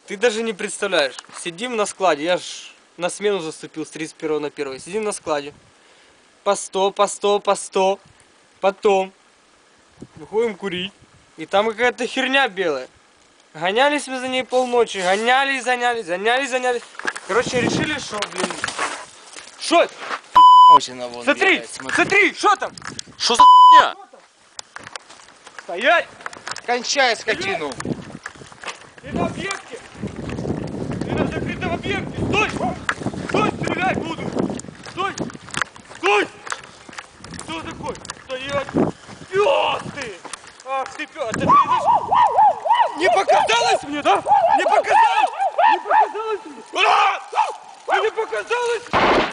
Ты даже не представляешь. Сидим на складе. Я ж на смену заступил с 31 на 1. Сидим на складе. По 100, по 100, по 100. Потом выходим курить. И там какая-то херня белая. Гонялись мы за ней полночи. Гонялись, гонялись. Короче, решили, что, блин... Что? Смотри, смотри, что там? Что за хуйня? Стоять! Кончай скотину! Ты на объекте! Ты на закрытом объекте! Стой! Стой, стрелять буду! Стой! Стой! Кто такой? Стоять! Пёс ты! Ах ты пёс! Это не показалось мне, да? Не показалось! Не показалось мне! Не показалось!